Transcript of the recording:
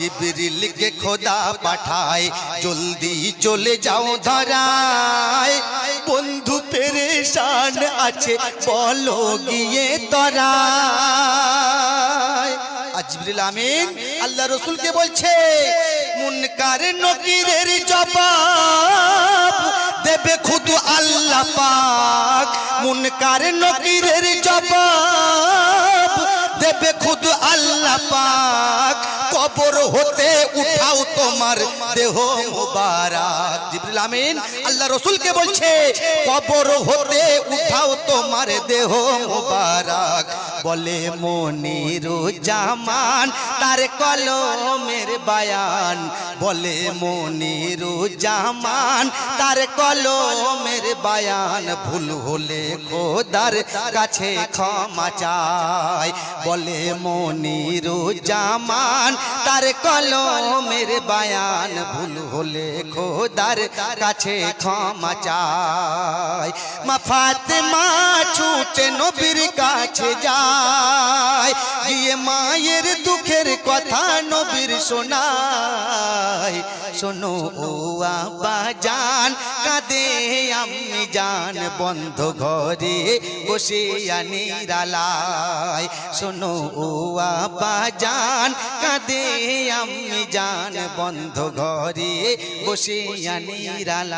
জিবরিলকে খোদা পাঠায়, জলদি চলে যাও ধরায়। বন্ধু পেরেশান আছে, বলো গিয়ে তোরা। জিবরিল আমিন আল্লাহ রাসূলকে বলছে, মুনকার নকিরের জবাব দেবে খুদ আল্লাহ পাক। মুনকার নকিরের জবাব দেবে খুদ আল্লাহ পাক। কবর হতে উঠাও তোমার দেহ মুবারক। জিবরিল আমিন আল্লাহ রাসূলকে বলছে, কবর হতে উঠাও তোমার দেহ মুবারক। বলে মনিরুজ্জামান তার কলমের বায়ান। বলে মনিরুজ্জামান তার কলমের বায়ান। ভুল হলে খোদার কাছে ক্ষমা চায়। বলে মনিরুজ্জামান তার কলমের বায়ান। ভুল হলে খোদার কাছে ক্ষমা চায়। মা ফাতেমা ছুটে নবীর কাছে যায়, গিয়ে মায়ের দুঃখের কথা নবীর শোনায়। শোনো ও আব্বা জান, কাঁদে আম্মি জান, বন্ধ ঘরে বসে নিরালায়। শোনো ও আব্বা জান, কাঁদে আম্মি জান, বন্ধ ঘরে বসে নিরালায়।